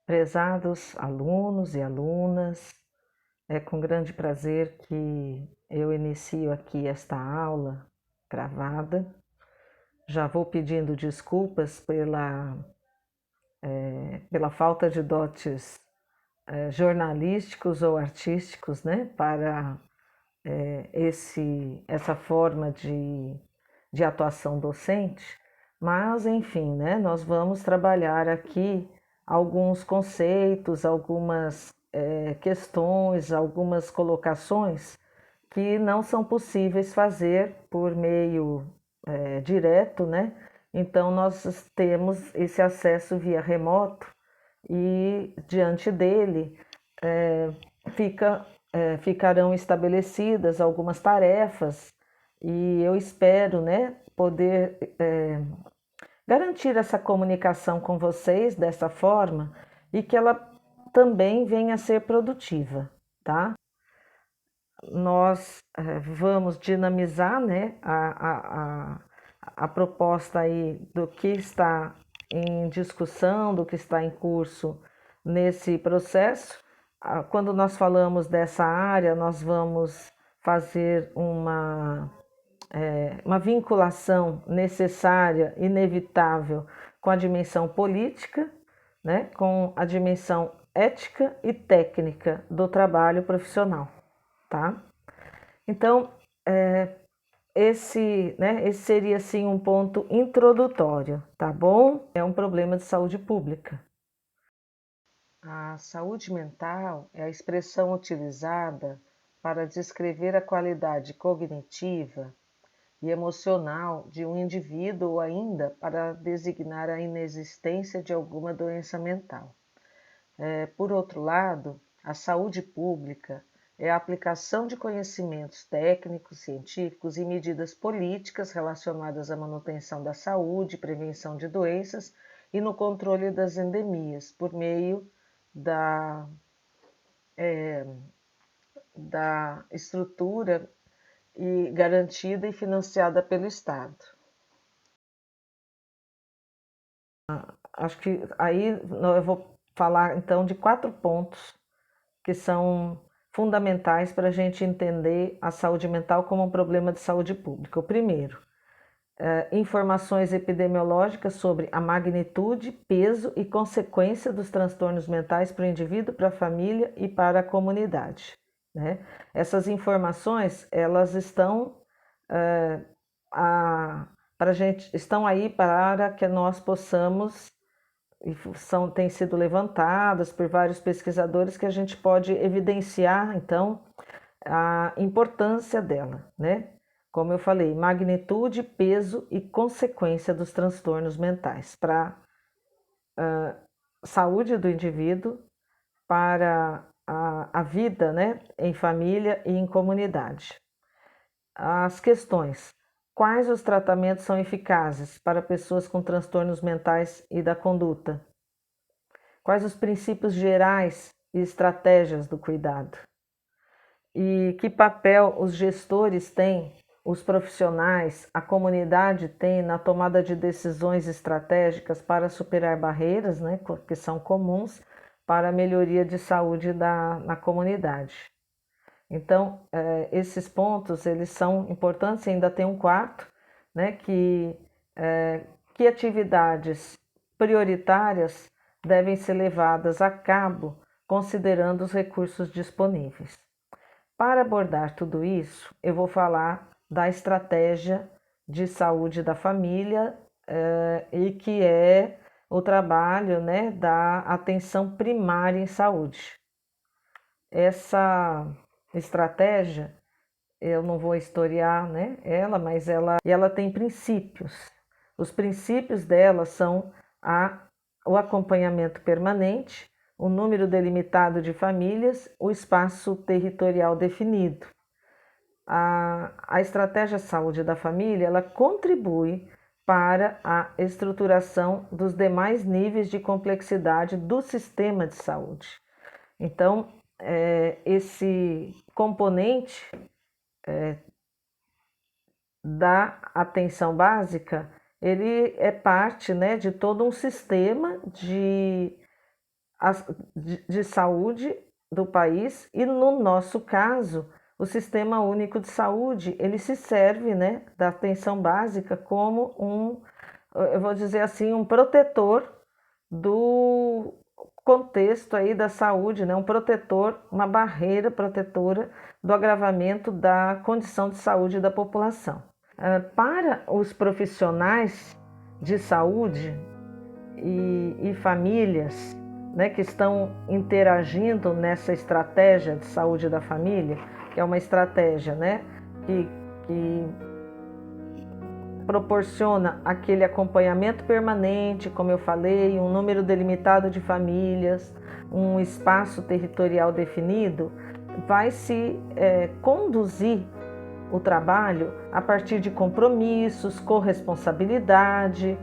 Prezados alunos e alunas, é com grande prazer que eu inicio aqui esta aula gravada. Já vou pedindo desculpas pela falta de dotes jornalísticos ou artísticos, né, para essa forma de atuação docente, mas enfim, né, nós vamos trabalhar aqui alguns conceitos, algumas questões, algumas colocações que não são possíveis fazer por meio direto, né? Então nós temos esse acesso via remoto e diante dele fica ficarão estabelecidas algumas tarefas e eu espero, né, poder garantir essa comunicação com vocês dessa forma e que ela também venha a ser produtiva, tá? Nós vamos dinamizar, né, a proposta aí do que está em discussão, do que está em curso nesse processo. Quando nós falamos dessa área, nós vamos fazer uma vinculação necessária, inevitável, com a dimensão política, né, com a dimensão ética e técnica do trabalho profissional, tá? Então, esse seria assim um ponto introdutório, tá bom? É um problema de saúde pública. A saúde mental é a expressão utilizada para descrever a qualidade cognitiva e emocional de um indivíduo ou ainda para designar a inexistência de alguma doença mental. Por outro lado, a saúde pública é a aplicação de conhecimentos técnicos, científicos e medidas políticas relacionadas à manutenção da saúde, prevenção de doenças e no controle das endemias, por meio da, da estrutura e garantida e financiada pelo Estado. Acho que aí eu vou falar então de 4 pontos que são fundamentais para a gente entender a saúde mental como um problema de saúde pública. O primeiro, informações epidemiológicas sobre a magnitude, peso e consequência dos transtornos mentais para o indivíduo, para a família e para a comunidade, né? Essas informações, elas estão estão aí para que nós possamos e têm sido levantadas por vários pesquisadores que a gente pode evidenciar, então, a importância dela, né? Como eu falei, magnitude, peso e consequência dos transtornos mentais para a saúde do indivíduo, para a vida, né, em família e em comunidade. As questões: quais os tratamentos são eficazes para pessoas com transtornos mentais e da conduta? Quais os princípios gerais e estratégias do cuidado? E que papel os gestores têm, os profissionais, a comunidade tem na tomada de decisões estratégicas para superar barreiras, né, que são comuns para a melhoria de saúde na comunidade. Então, esses pontos, eles são importantes, e ainda tem um quarto, né, que atividades prioritárias devem ser levadas a cabo considerando os recursos disponíveis. Para abordar tudo isso, eu vou falar da estratégia de saúde da família e que é o trabalho, né, da atenção primária em saúde. Essa estratégia, eu não vou historiar, né, mas ela tem princípios. Os princípios dela são o acompanhamento permanente, o número delimitado de famílias, o espaço territorial definido. A estratégia saúde da família, ela contribui para a estruturação dos demais níveis de complexidade do sistema de saúde. Então, esse componente da atenção básica, ele é parte, né, de todo um sistema de de saúde do país e, no nosso caso, o Sistema Único de Saúde, ele se serve, né, da atenção básica como eu vou dizer assim, um protetor do contexto aí da saúde, né, um protetor, uma barreira protetora do agravamento da condição de saúde da população. Para os profissionais de saúde e famílias, né, que estão interagindo nessa estratégia de saúde da família, que é uma estratégia, né, que proporciona aquele acompanhamento permanente, como eu falei, um número delimitado de famílias, um espaço territorial definido, vai se conduzir o trabalho a partir de compromissos, corresponsabilidade.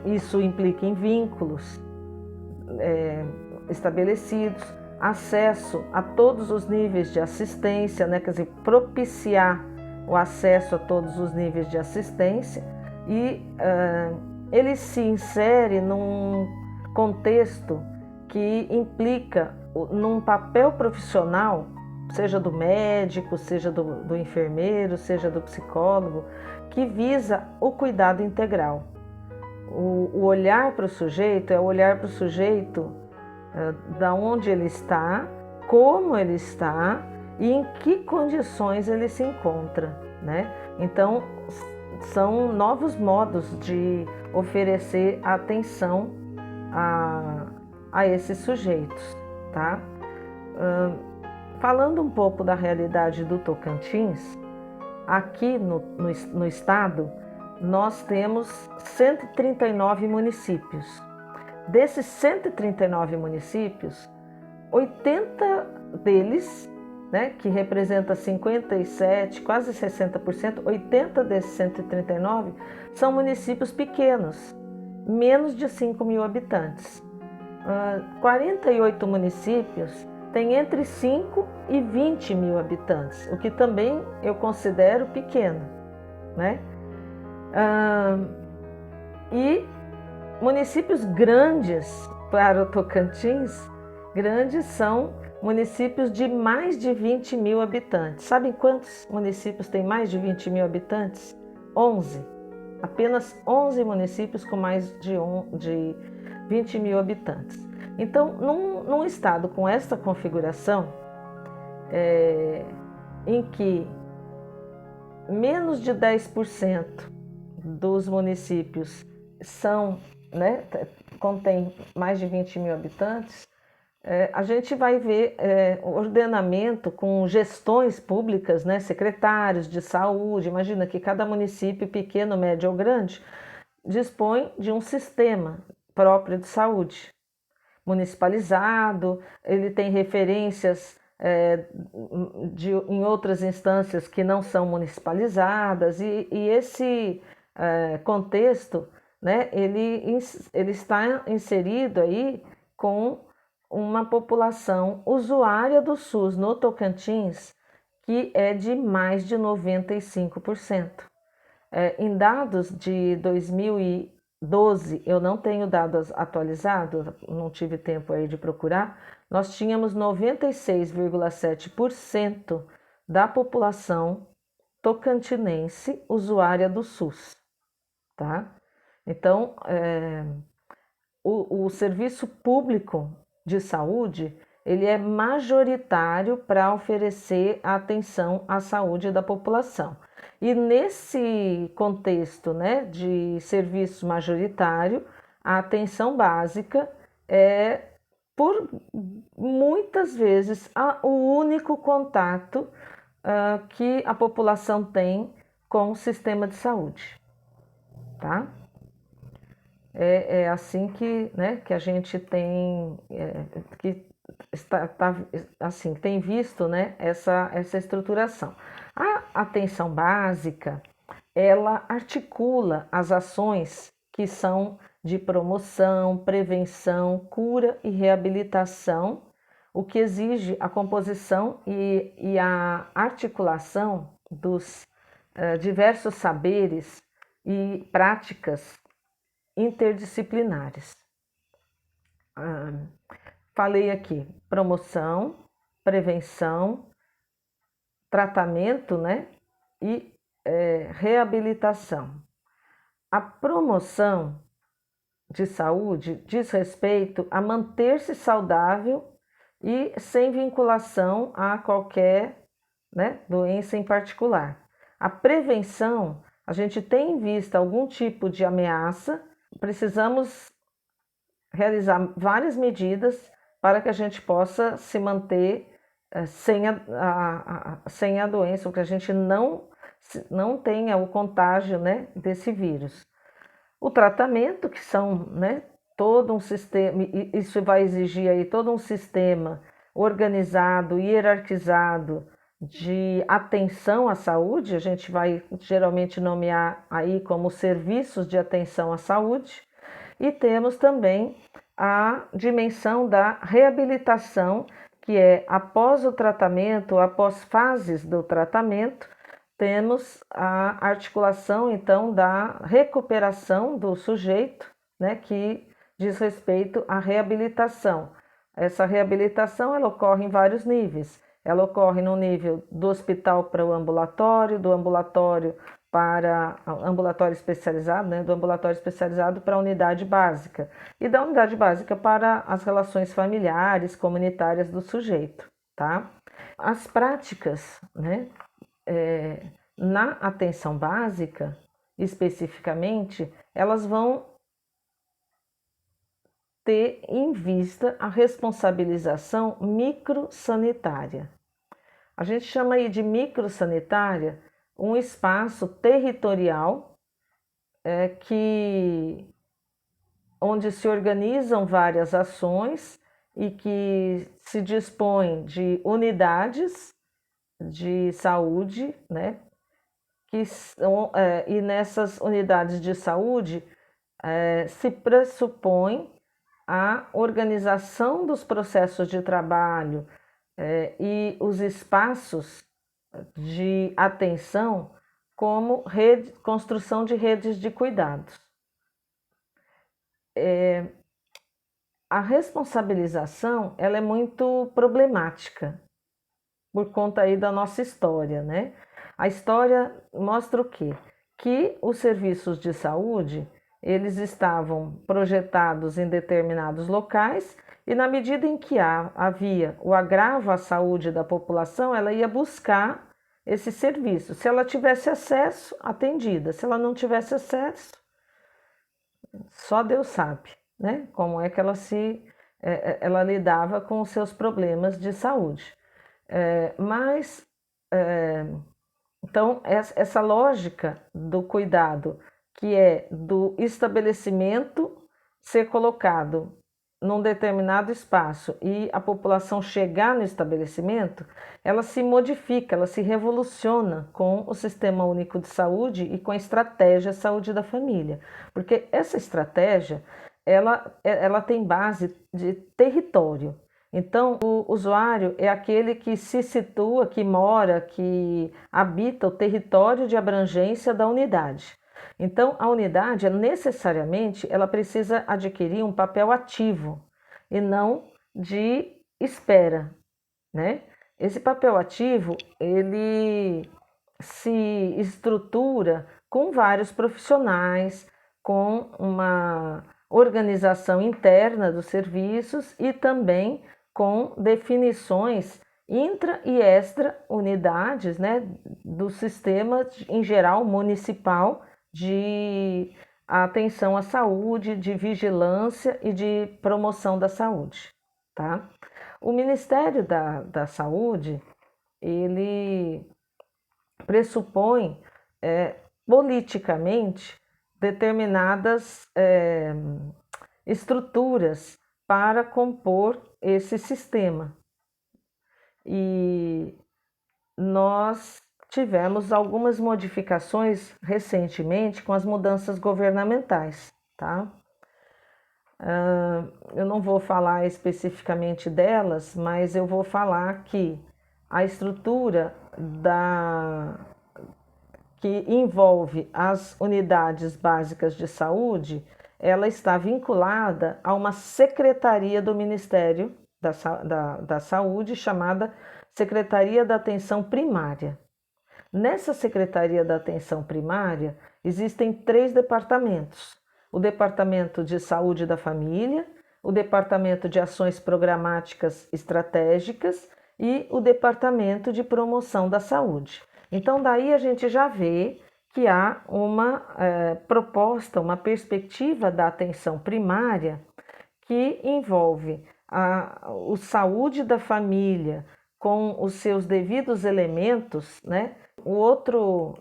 Isso implica em vínculos estabelecidos, acesso a todos os níveis de assistência, né? Quer dizer, propiciar o acesso a todos os níveis de assistência e ele se insere num contexto que implica num papel profissional, seja do médico, seja do enfermeiro, seja do psicólogo, que visa o cuidado integral. O olhar para o sujeito é o olhar para o sujeito da onde ele está, como ele está e em que condições ele se encontra, né? Então, são novos modos de oferecer atenção a esses sujeitos, tá? Falando um pouco da realidade do Tocantins, aqui no estado, nós temos 139 municípios. Desses 139 municípios, 80 deles, né, que representa 57, quase 60%, 80 desses 139 são municípios pequenos, menos de 5 mil habitantes. 48 municípios têm entre 5 e 20 mil habitantes, o que também eu considero pequeno, né? E municípios grandes para o Tocantins, grandes são municípios de mais de 20 mil habitantes. Sabem quantos municípios têm mais de 20 mil habitantes? 11. Apenas 11 municípios com mais de 20 mil habitantes. Então, num estado com esta configuração, em que menos de 10% dos municípios contém mais de 20 mil habitantes, a gente vai ver ordenamento com gestões públicas, né, secretários de saúde. Imagina que cada município, pequeno, médio ou grande, dispõe de um sistema próprio de saúde, municipalizado, ele tem referências em outras instâncias que não são municipalizadas, e esse contexto, né, ele está inserido aí com uma população usuária do SUS no Tocantins que é de mais de 95%. Em dados de 2012, eu não tenho dados atualizados, não tive tempo aí de procurar, nós tínhamos 96,7% da população tocantinense usuária do SUS, tá? Então, o serviço público de saúde, ele é majoritário para oferecer atenção à saúde da população. E nesse contexto, né, de serviço majoritário, a atenção básica é, por muitas vezes, o único contato que a população tem com o sistema de saúde, tá? É assim que, né, que a gente tem, que assim, tem visto, né, essa estruturação. A atenção básica, ela articula as ações que são de promoção, prevenção, cura e reabilitação, o que exige a composição e a articulação dos diversos saberes e práticas interdisciplinares. falei aqui, promoção, prevenção, tratamento, né? E reabilitação. A promoção de saúde diz respeito a manter-se saudável e sem vinculação a qualquer, né, doença em particular. A prevenção, a gente tem em vista algum tipo de ameaça, precisamos realizar várias medidas para que a gente possa se manter sem a doença, ou que a gente não tenha o contágio, né, desse vírus. O tratamento, que são, né, todo um sistema, isso vai exigir aí todo um sistema organizado, hierarquizado de atenção à saúde, a gente vai geralmente nomear aí como serviços de atenção à saúde, e temos também a dimensão da reabilitação, que é após o tratamento, após fases do tratamento, temos a articulação, então, da recuperação do sujeito, né, que diz respeito à reabilitação. Essa reabilitação, ela ocorre em vários níveis. Ela ocorre no nível do hospital para o ambulatório, do ambulatório para ambulatório especializado, né, do ambulatório especializado para a unidade básica e da unidade básica para as relações familiares, comunitárias do sujeito, tá? As práticas, né, na atenção básica, especificamente, elas vão ter em vista a responsabilização microsanitária. A gente chama aí de microsanitária um espaço territorial onde se organizam várias ações e que se dispõe de unidades de saúde, né? E nessas unidades de saúde se pressupõe a organização dos processos de trabalho e os espaços de atenção como construção de redes de cuidados. A responsabilização, ela é muito problemática por conta aí da nossa história, né? A história mostra o quê? Que os serviços de saúde, eles estavam projetados em determinados locais e na medida em que havia o agravo à saúde da população, ela ia buscar esse serviço. Se ela tivesse acesso, atendida. Se ela não tivesse acesso, só Deus sabe, né? Como é que ela lidava com os seus problemas de saúde. Então, essa lógica do cuidado, que é do estabelecimento ser colocado num determinado espaço e a população chegar no estabelecimento, ela se modifica, ela se revoluciona com o Sistema Único de Saúde e com a estratégia Saúde da Família. Porque essa estratégia, ela tem base de território. Então, o usuário é aquele que se situa, que mora, que habita o território de abrangência da unidade. Então, a unidade, necessariamente, ela precisa adquirir um papel ativo e não de espera, né? Esse papel ativo, ele se estrutura com vários profissionais, com uma organização interna dos serviços e também com definições intra e extra unidades, né, do sistema em geral municipal de atenção à saúde, de vigilância e de promoção da saúde, tá? O Ministério da Saúde, ele pressupõe politicamente determinadas estruturas para compor esse sistema. E nós tivemos algumas modificações recentemente com as mudanças governamentais, tá? Eu não vou falar especificamente delas, mas eu vou falar que a estrutura que envolve as unidades básicas de saúde, ela está vinculada a uma secretaria do Ministério da Saúde, chamada Secretaria da Atenção Primária. Nessa Secretaria da Atenção Primária, existem 3 departamentos: o Departamento de Saúde da Família, o Departamento de Ações Programáticas Estratégicas e o Departamento de Promoção da Saúde. Então, daí a gente já vê que há uma proposta, uma perspectiva da atenção primária que envolve o saúde da família com os seus devidos elementos, né? O outro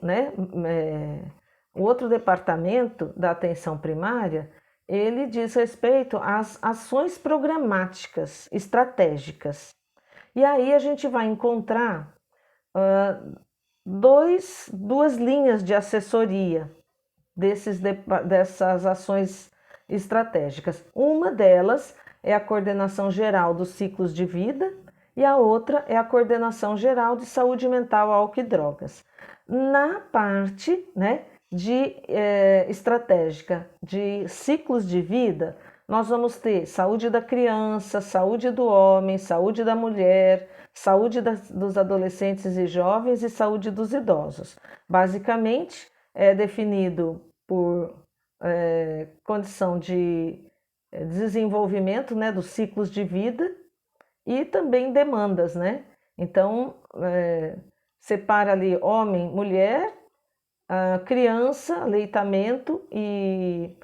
departamento da atenção primária, ele diz respeito às ações programáticas estratégicas. E aí a gente vai encontrar duas linhas de assessoria dessas ações estratégicas. Uma delas é a coordenação geral dos ciclos de vida e a outra é a coordenação geral de saúde mental, álcool e drogas. Na parte, né, de estratégica de ciclos de vida, nós vamos ter saúde da criança, saúde do homem, saúde da mulher, saúde dos adolescentes e jovens e saúde dos idosos. Basicamente, é definido por condição de desenvolvimento, né, dos ciclos de vida e também demandas, né? Então, separa ali homem, mulher, criança, aleitamento e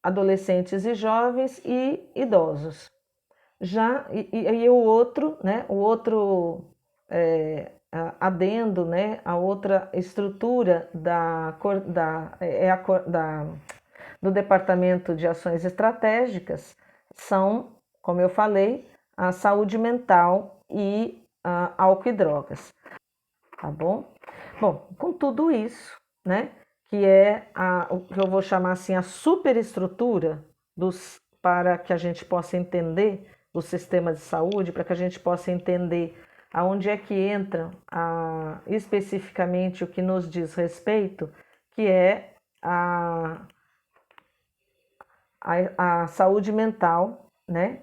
adolescentes e jovens e idosos. E o outro, né, adendo, né, a outra estrutura do Departamento de Ações Estratégicas são, como eu falei, a saúde mental e álcool e drogas, tá bom? Bom, com tudo isso, né, que é o que eu vou chamar assim a superestrutura para que a gente possa entender o sistema de saúde, para que a gente possa entender aonde é que entra especificamente o que nos diz respeito, que é a saúde mental, né,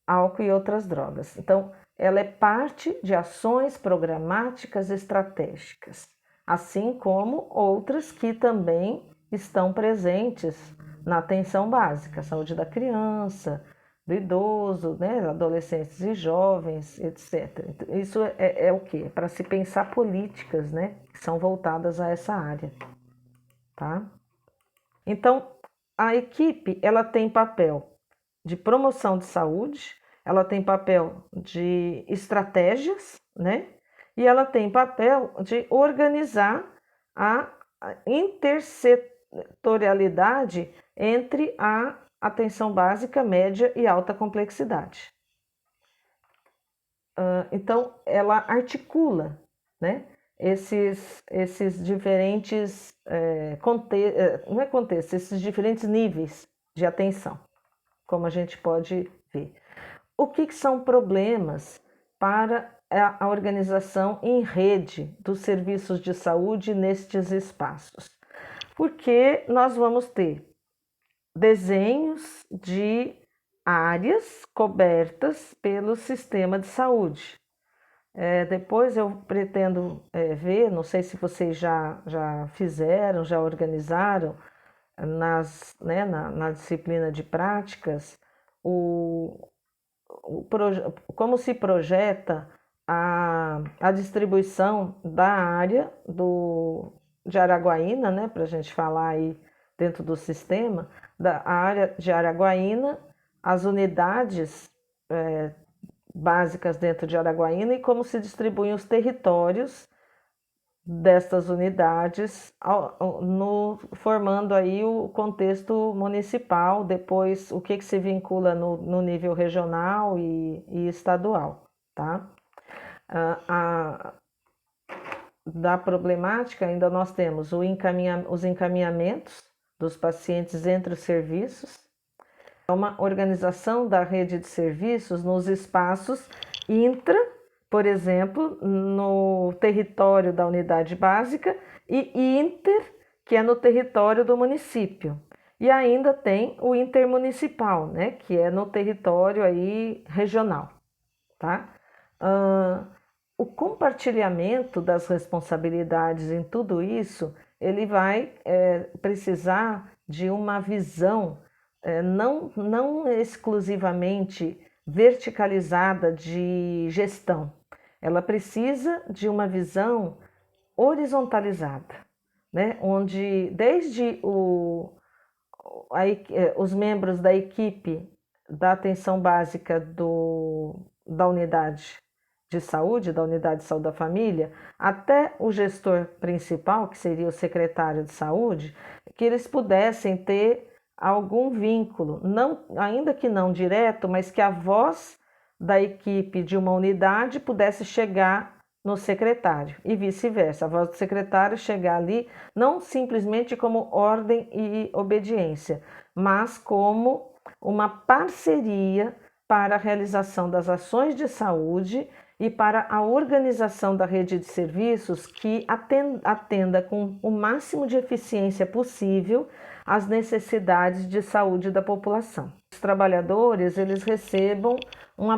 álcool e outras drogas. Então, ela é parte de ações programáticas estratégicas, assim como outras que também estão presentes na atenção básica, saúde da criança, do idoso, né, adolescentes e jovens, etc. Isso é o quê? Para se pensar políticas, né, que são voltadas a essa área, tá? Então, a equipe, ela tem papel de promoção de saúde, ela tem papel de estratégias, né? E ela tem papel de organizar a intersetorialidade entre a atenção básica, média e alta complexidade. Então, ela articula, né, esses diferentes esses diferentes níveis de atenção, como a gente pode ver. O que são problemas para a organização em rede dos serviços de saúde nestes espaços? Porque nós vamos ter desenhos de áreas cobertas pelo sistema de saúde. Depois eu pretendo ver, não sei se vocês já fizeram, já organizaram na disciplina de práticas, como se projeta a distribuição da área de Araguaína, né, para a gente falar aí dentro do sistema, da área de Araguaína, as unidades básicas dentro de Araguaína e como se distribuem os territórios destas unidades, formando aí o contexto municipal, depois o que se vincula no nível regional e estadual, tá? Da problemática ainda nós temos os encaminhamentos dos pacientes entre os serviços, uma organização da rede de serviços nos espaços por exemplo, no território da unidade básica, e inter, que é no território do município. E ainda tem o intermunicipal, né, que é no território aí regional, tá? O compartilhamento das responsabilidades em tudo isso, ele vai precisar de uma visão não exclusivamente verticalizada de gestão. Ela precisa de uma visão horizontalizada, né? Onde desde os membros da equipe da atenção básica da unidade de saúde, da unidade de saúde da família, até o gestor principal, que seria o secretário de saúde, que eles pudessem ter algum vínculo, não, ainda que não direto, mas que a voz da equipe de uma unidade pudesse chegar no secretário e vice-versa, a voz do secretário chegar ali não simplesmente como ordem e obediência, mas como uma parceria para a realização das ações de saúde e para a organização da rede de serviços que atenda com o máximo de eficiência possível às necessidades de saúde da população. Os trabalhadores, eles recebam um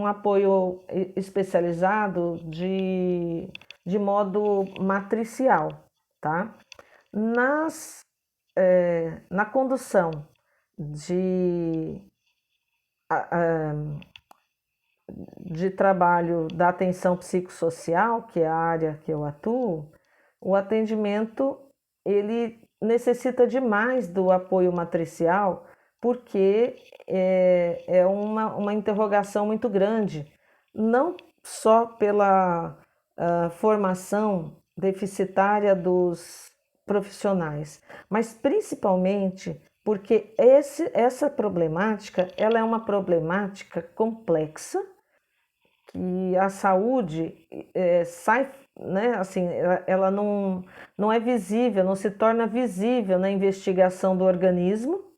apoio especializado de modo matricial, tá? Na condução de trabalho da atenção psicossocial, que é a área que eu atuo, o atendimento ele necessita demais do apoio matricial, porque é uma interrogação muito grande, não só pela formação deficitária dos profissionais, mas principalmente porque essa problemática ela é uma problemática complexa, que a saúde sai, né, assim, ela não é visível, não se torna visível na investigação do organismo,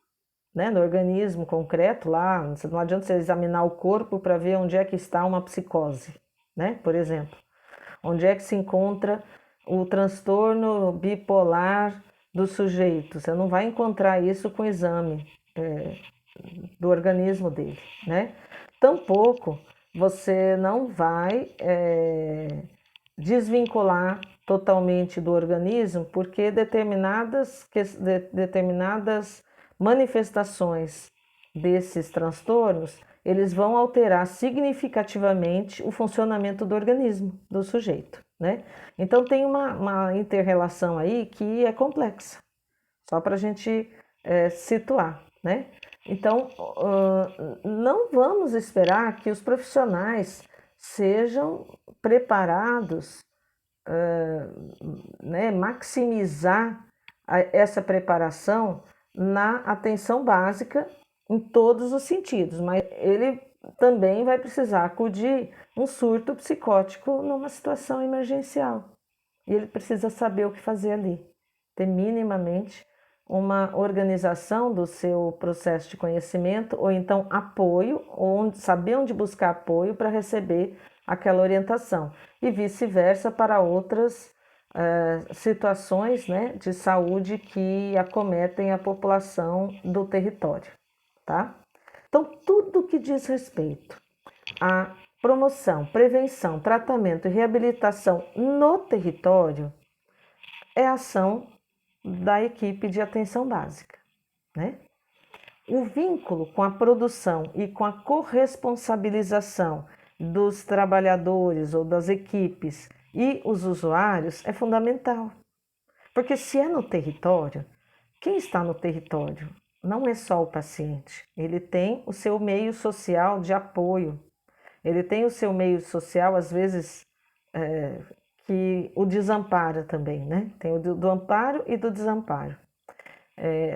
né, no organismo concreto lá, não adianta você examinar o corpo para ver onde é que está uma psicose, né, por exemplo, onde é que se encontra o transtorno bipolar do sujeito, você não vai encontrar isso com o exame do organismo dele, né, tampouco você não vai desvincular totalmente do organismo, porque determinadas manifestações desses transtornos, eles vão alterar significativamente o funcionamento do organismo do sujeito, né? Então tem uma inter-relação aí que é complexa, só para a gente situar, né? Então, não vamos esperar que os profissionais sejam preparados, né, maximizar essa preparação na atenção básica em todos os sentidos, mas ele também vai precisar acudir um surto psicótico numa situação emergencial. E ele precisa saber o que fazer ali, ter minimamente uma organização do seu processo de conhecimento, ou então apoio, ou saber onde buscar apoio para receber aquela orientação, e vice-versa para outras situações, né, de saúde que acometem a população do território, tá? Então, tudo que diz respeito à promoção, prevenção, tratamento e reabilitação no território é ação da equipe de atenção básica, né? O vínculo com a produção e com a corresponsabilização dos trabalhadores ou das equipes e os usuários é fundamental, porque se é no território, quem está no território não é só o paciente, ele tem o seu meio social de apoio, ele tem o seu meio social, às vezes, que o desampara também, né? Tem o do amparo e do desamparo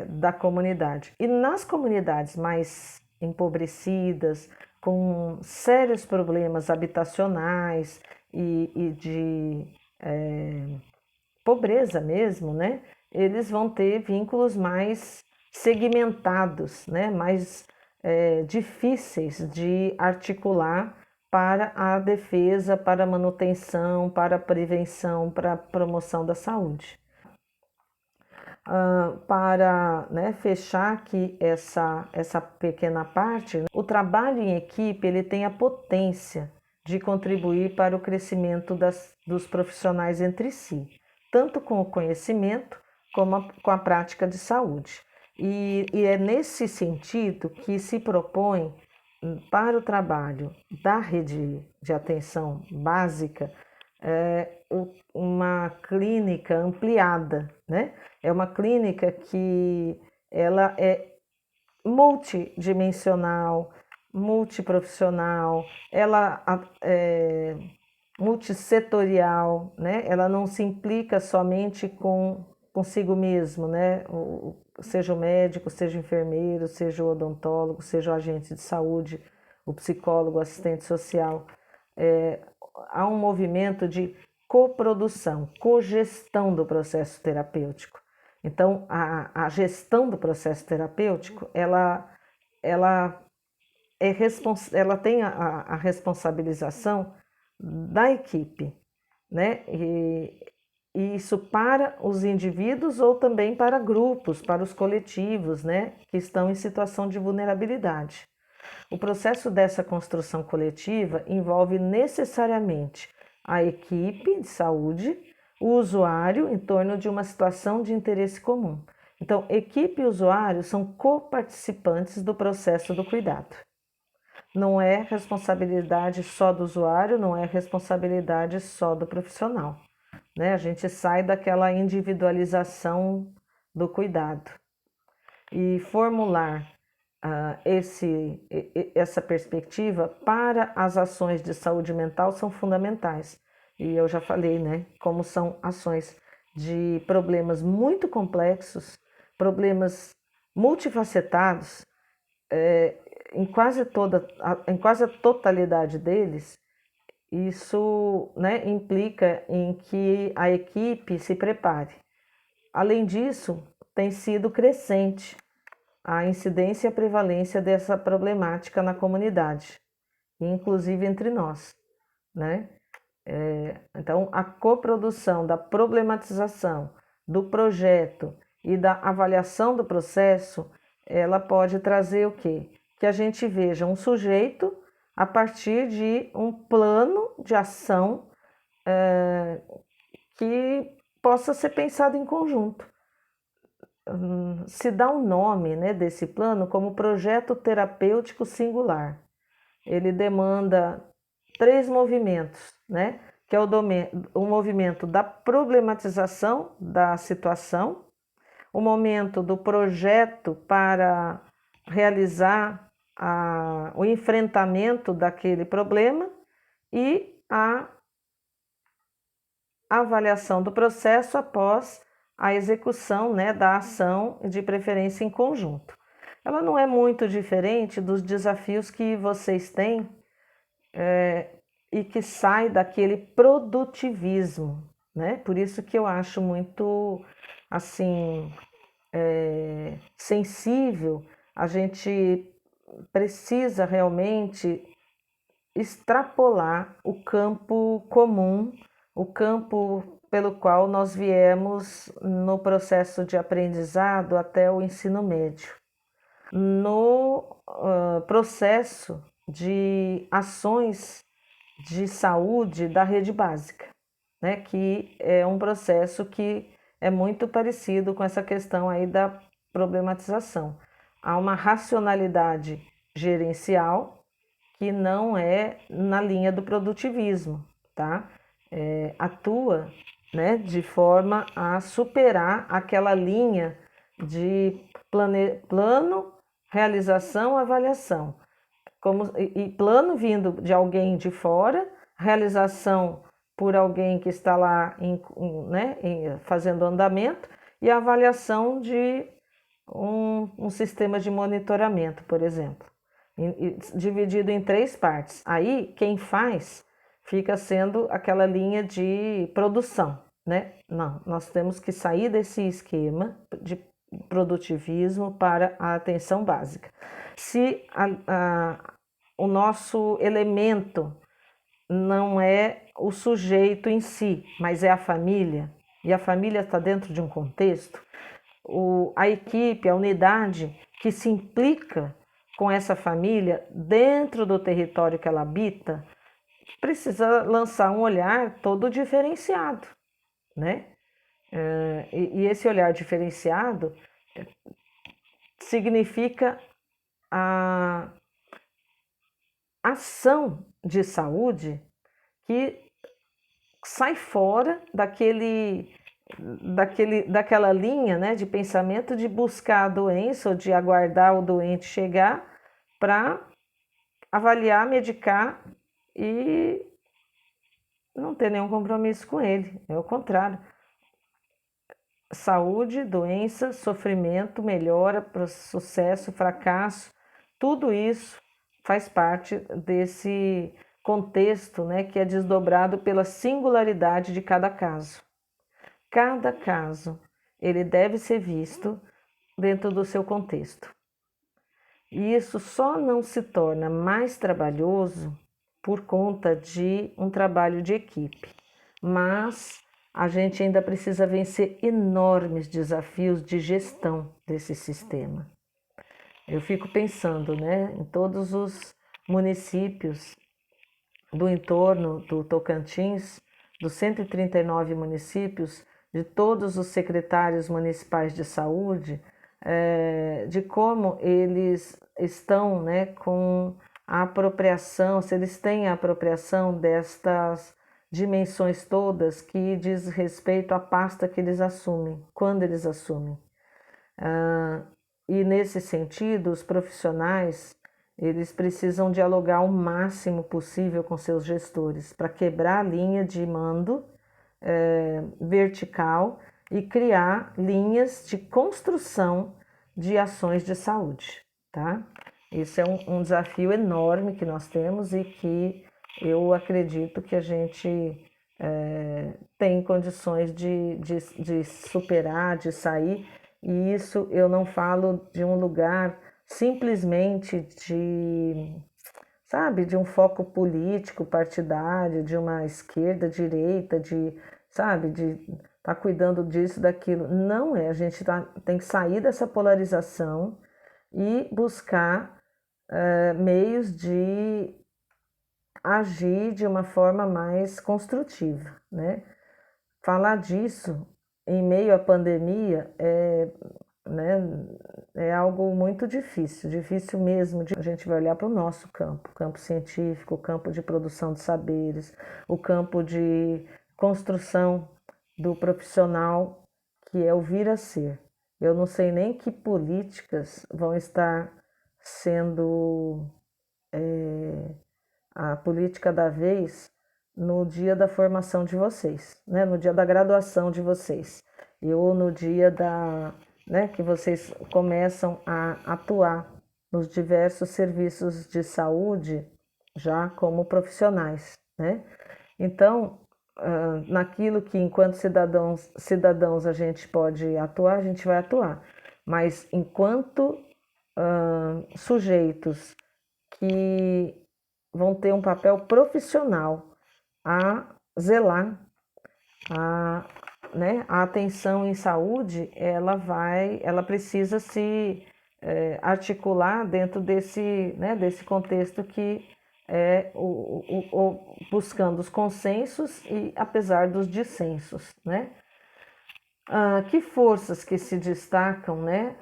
da comunidade. E nas comunidades mais empobrecidas, com sérios problemas habitacionais e de pobreza mesmo, né? Eles vão ter vínculos mais segmentados, né? Mais difíceis de articular para a defesa, para a manutenção, para a prevenção, para a promoção da saúde. Para, né, fechar aqui essa pequena parte, o trabalho em equipe ele tem a potência de contribuir para o crescimento dos profissionais entre si, tanto com o conhecimento como com a prática de saúde. E é nesse sentido que se propõe para o trabalho da rede de atenção básica uma clínica ampliada, né? É uma clínica que ela é multidimensional, multiprofissional, ela é multissetorial, né? Ela não se implica somente consigo mesmo, né? Seja o médico, seja o enfermeiro, seja o odontólogo, seja o agente de saúde, o psicólogo, o assistente social. Há um movimento de coprodução, cogestão do processo terapêutico. Então, a gestão do processo terapêutico, ela tem a responsabilização da equipe, né? E isso para os indivíduos ou também para grupos, para os coletivos, né? Que estão em situação de vulnerabilidade. O processo dessa construção coletiva envolve necessariamente a equipe de saúde, o usuário em torno de uma situação de interesse comum. Então, equipe e usuário são coparticipantes do processo do cuidado. Não é responsabilidade só do usuário, não é responsabilidade só do profissional, né? A gente sai daquela individualização do cuidado. E formular essa perspectiva para as ações de saúde mental são fundamentais. E eu já falei, né, como são ações de problemas muito complexos, problemas multifacetados, em quase a totalidade deles, isso, né, implica em que a equipe se prepare. Além disso, tem sido crescente a incidência e a prevalência dessa problemática na comunidade, inclusive entre nós, né? Então, a coprodução da problematização do projeto e da avaliação do processo, ela pode trazer o quê? Que a gente veja um sujeito a partir de um plano de ação que possa ser pensado em conjunto. Se dá um nome, né, desse plano como projeto terapêutico singular. Ele demanda 3 movimentos, né? Que é o movimento da problematização da situação, o momento do projeto para realizar o enfrentamento daquele problema e a avaliação do processo após a execução, né, da ação, de preferência em conjunto. Ela não é muito diferente dos desafios que vocês têm e que sai daquele produtivismo, né? Por isso que eu acho muito, assim, sensível. A gente precisa realmente extrapolar o campo comum, o campo pelo qual nós viemos no processo de aprendizado até o ensino médio. No processo de ações de saúde da rede básica, né? Que é um processo que é muito parecido com essa questão aí da problematização. Há uma racionalidade gerencial que não é na linha do produtivismo, tá? Atua, né, de forma a superar aquela linha de plano, realização, avaliação. E plano vindo de alguém de fora, realização por alguém que está lá fazendo andamento, e avaliação de um sistema de monitoramento, por exemplo, dividido em 3 partes. Aí, quem faz fica sendo aquela linha de produção, né? Não, nós temos que sair desse esquema de produtivismo para a atenção básica. Se o nosso elemento não é o sujeito em si, mas é a família, e a família está dentro de um contexto, a equipe, a unidade que se implica com essa família dentro do território que ela habita, precisa lançar um olhar todo diferenciado, né? E esse olhar diferenciado significa a ação de saúde que sai fora daquela linha, né, de pensamento de buscar a doença ou de aguardar o doente chegar para avaliar, medicar e não ter nenhum compromisso com ele. É o contrário. Saúde, doença, sofrimento, melhora, sucesso, fracasso, tudo isso faz parte desse contexto, né, que é desdobrado pela singularidade de cada caso. Cada caso, ele deve ser visto dentro do seu contexto. E isso só não se torna mais trabalhoso por conta de um trabalho de equipe, mas a gente ainda precisa vencer enormes desafios de gestão desse sistema. Eu fico pensando, né, em todos os municípios do entorno do Tocantins, dos 139 municípios, de todos os secretários municipais de saúde, de como eles estão, né, com a apropriação, se eles têm a apropriação destas dimensões todas que diz respeito à pasta que eles assumem, quando eles assumem. E nesse sentido, os profissionais, eles precisam dialogar o máximo possível com seus gestores para quebrar a linha de mando vertical e criar linhas de construção de ações de saúde, tá? Isso é um desafio enorme que nós temos e que eu acredito que a gente tem condições de superar, de sair, e isso eu não falo de um lugar simplesmente sabe, de um foco político, partidário, de uma esquerda, direita, sabe, de estar cuidando disso, daquilo. Não é, a gente tem que sair dessa polarização e buscar meios de agir de uma forma mais construtiva, né? Falar disso em meio à pandemia né, é algo muito difícil, difícil mesmo. A gente vai olhar para o nosso campo, o campo científico, o campo de produção de saberes, o campo de construção do profissional, que é o vir a ser. Eu não sei nem que políticas vão estar sendo a política da vez no dia da formação de vocês, né? No dia da graduação de vocês, ou no dia né, que vocês começam a atuar nos diversos serviços de saúde já como profissionais, né? Então, naquilo que enquanto cidadãos a gente pode atuar, a gente vai atuar, mas enquanto sujeitos que vão ter um papel profissional a zelar, né, a atenção em saúde, ela precisa se articular dentro desse contexto que é buscando os consensos e apesar dos dissensos, né? Que forças que se destacam, né,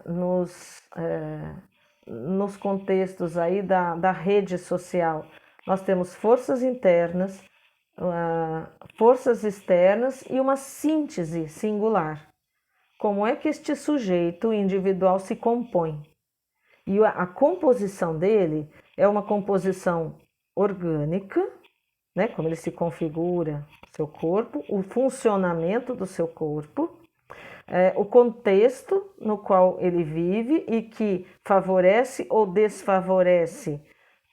nos contextos aí da rede social? Nós temos forças internas, forças externas e uma síntese singular. Como é que este sujeito individual se compõe? E a composição dele é uma composição orgânica, né? Como ele se configura seu corpo, o funcionamento do seu corpo, o contexto no qual ele vive e que favorece ou desfavorece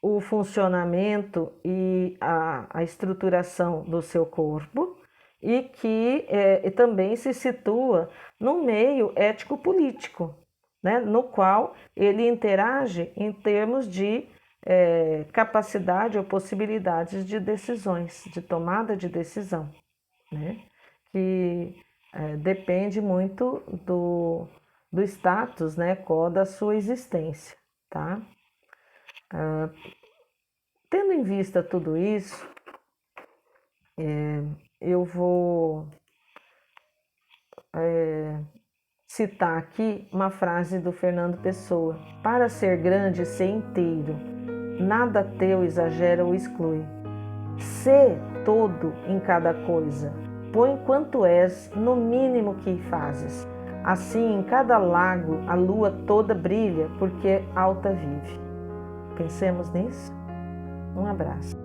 o funcionamento e a estruturação do seu corpo, e que também se situa no meio ético-político, né, no qual ele interage em termos de capacidade ou possibilidades de decisões, de tomada de decisão, né, que depende muito do status, né, qual da sua existência, tá? Tendo em vista tudo isso, eu vou citar aqui uma frase do Fernando Pessoa. Para ser grande, ser inteiro, nada teu exagera ou exclui. Sê todo em cada coisa, põe quanto és no mínimo que fazes. Assim, em cada lago, a lua toda brilha, porque alta vive. Pensemos nisso. Um abraço.